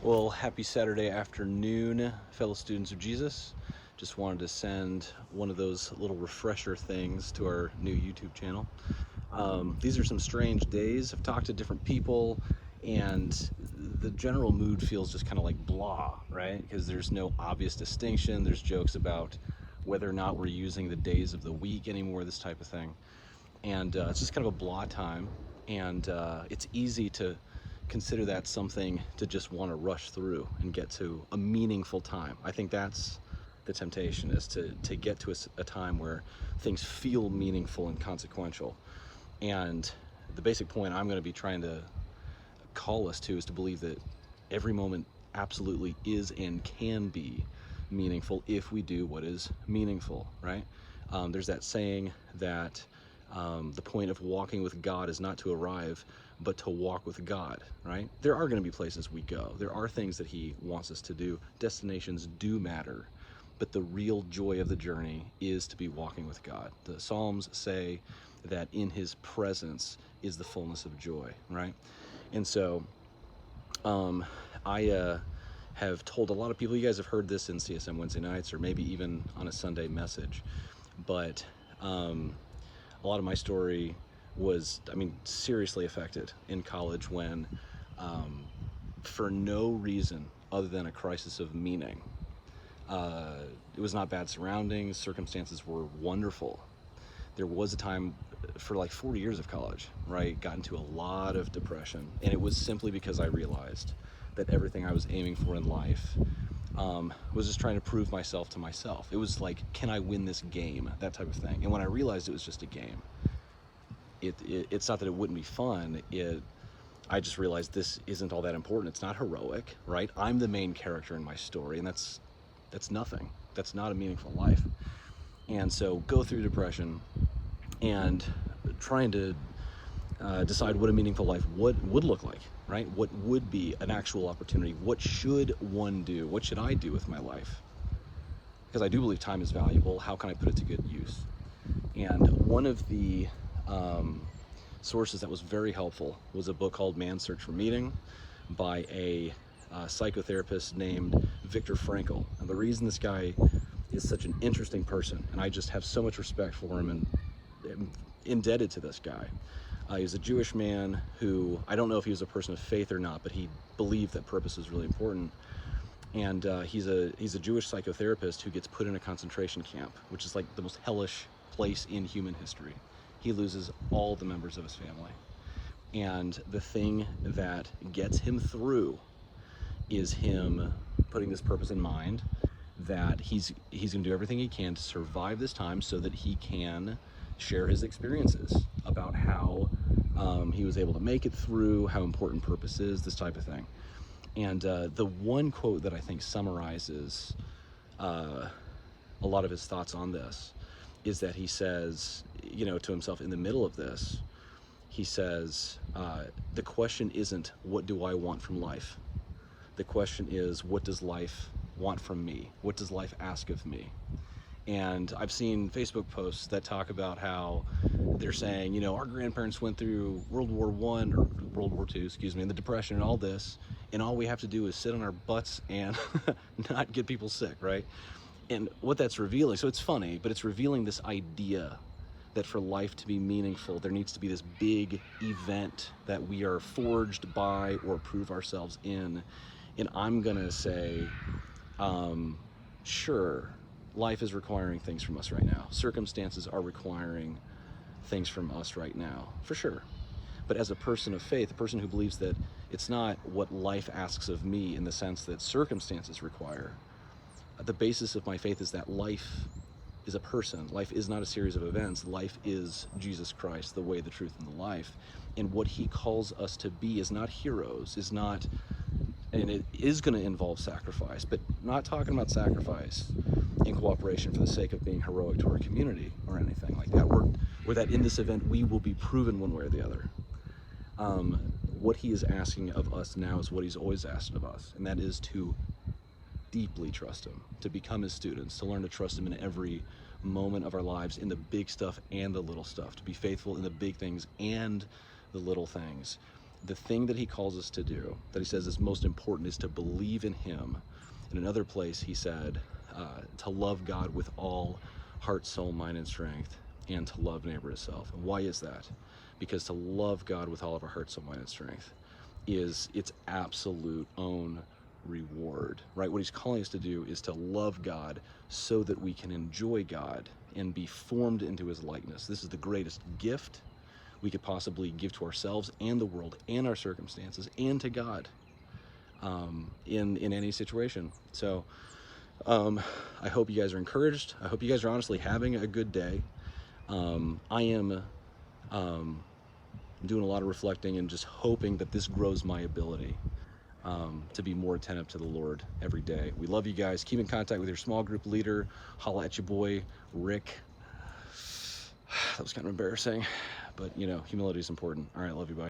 Well, happy Saturday afternoon, fellow students of Jesus. Just wanted to send one of those little refresher things to our new YouTube channel. These are some strange days. I've talked to different people, and the general mood feels just kind of like blah, right? Because there's no obvious distinction. There's jokes about whether or not we're using the days of the week anymore, this type of thing. And it's just kind of a blah time. And it's easy to consider that something to just want to rush through and get to a meaningful time. I think that's the temptation, is to get to a time where things feel meaningful and consequential. And the basic point I'm going to be trying to call us to is to believe that every moment absolutely is and can be meaningful if we do what is meaningful, right? There's that saying that the point of walking with God is not to arrive, but to walk with God, right? There are going to be places we go. There are things that He wants us to do. Destinations do matter, but the real joy of the journey is to be walking with God. The Psalms say that in His presence is the fullness of joy, right? And so I have told a lot of people, you guys have heard this in CSM Wednesday nights, or maybe even on a Sunday message, but a lot of my story was, seriously affected in college when, for no reason other than a crisis of meaning, it was not bad surroundings, circumstances were wonderful. There was a time for like 40 years of college where I got into a lot of depression, and it was simply because I realized that everything I was aiming for in life was just trying to prove myself to myself. It was like, can I win this game? That type of thing. And when I realized it was just a game, it's not that it wouldn't be fun. I just realized this isn't all that important. It's not heroic, right? I'm the main character in my story, and that's nothing. That's not a meaningful life. And so go through depression and trying to decide what a meaningful life would look like, right? What would be an actual opportunity? What should one do? What should I do with my life? Because I do believe time is valuable. How can I put it to good use? And one of the sources that was very helpful was a book called Man's Search for Meaning by a psychotherapist named Viktor Frankl. And the reason this guy is such an interesting person, and I just have so much respect for him and am indebted to this guy. He was a Jewish man who, I don't know if he was a person of faith or not, but he believed that purpose was really important. And he's a Jewish psychotherapist who gets put in a concentration camp, which is like the most hellish place in human history. He loses all the members of his family. And the thing that gets him through is him putting this purpose in mind, that he's going to do everything he can to survive this time so that he can share his experiences about how he was able to make it through, how important purpose is, this type of thing. And the one quote that I think summarizes a lot of his thoughts on this is that he says, to himself in the middle of this, he says, the question isn't, what do I want from life? The question is, what does life want from me? What does life ask of me? And I've seen Facebook posts that talk about how they're saying, our grandparents went through World War I, or World War II, and the Depression and all this, and all we have to do is sit on our butts and not get people sick, right? And what that's revealing, so it's funny, but it's revealing this idea that for life to be meaningful, there needs to be this big event that we are forged by or prove ourselves in. And I'm gonna say, sure, life is requiring things from us right now. Circumstances are requiring things from us right now, for sure. But as a person of faith, a person who believes that it's not what life asks of me in the sense that circumstances require, the basis of my faith is that life is a person. Life is not a series of events. Life is Jesus Christ, the way, the truth, and the life. And what He calls us to be is not heroes, and it is going to involve sacrifice, but not talking about sacrifice in cooperation for the sake of being heroic to our community or anything like that. We're that in this event we will be proven one way or the other. What He is asking of us now is what He's always asked of us, and that is to deeply trust Him, to become His students, to learn to trust Him in every moment of our lives, in the big stuff and the little stuff, to be faithful in the big things and the little things. the thing that he calls us to do, that he says is most important, is to believe in him. In another place, he said to love God with all heart, soul, mind, and strength, and to love neighbor as self. And why is that? Because to love God with all of our heart, soul, mind, and strength is its absolute own reward, right? What he's calling us to do is to love God so that we can enjoy God and be formed into his likeness. This is the greatest gift we could possibly give to ourselves and the world and our circumstances and to God in any situation. So I hope you guys are encouraged. I hope you guys are honestly having a good day. I am doing a lot of reflecting and just hoping that this grows my ability to be more attentive to the Lord every day. We love you guys. Keep in contact with your small group leader. Holla at your boy, Rick. That was kind of embarrassing, but you know, humility is important. All right, love you, bye.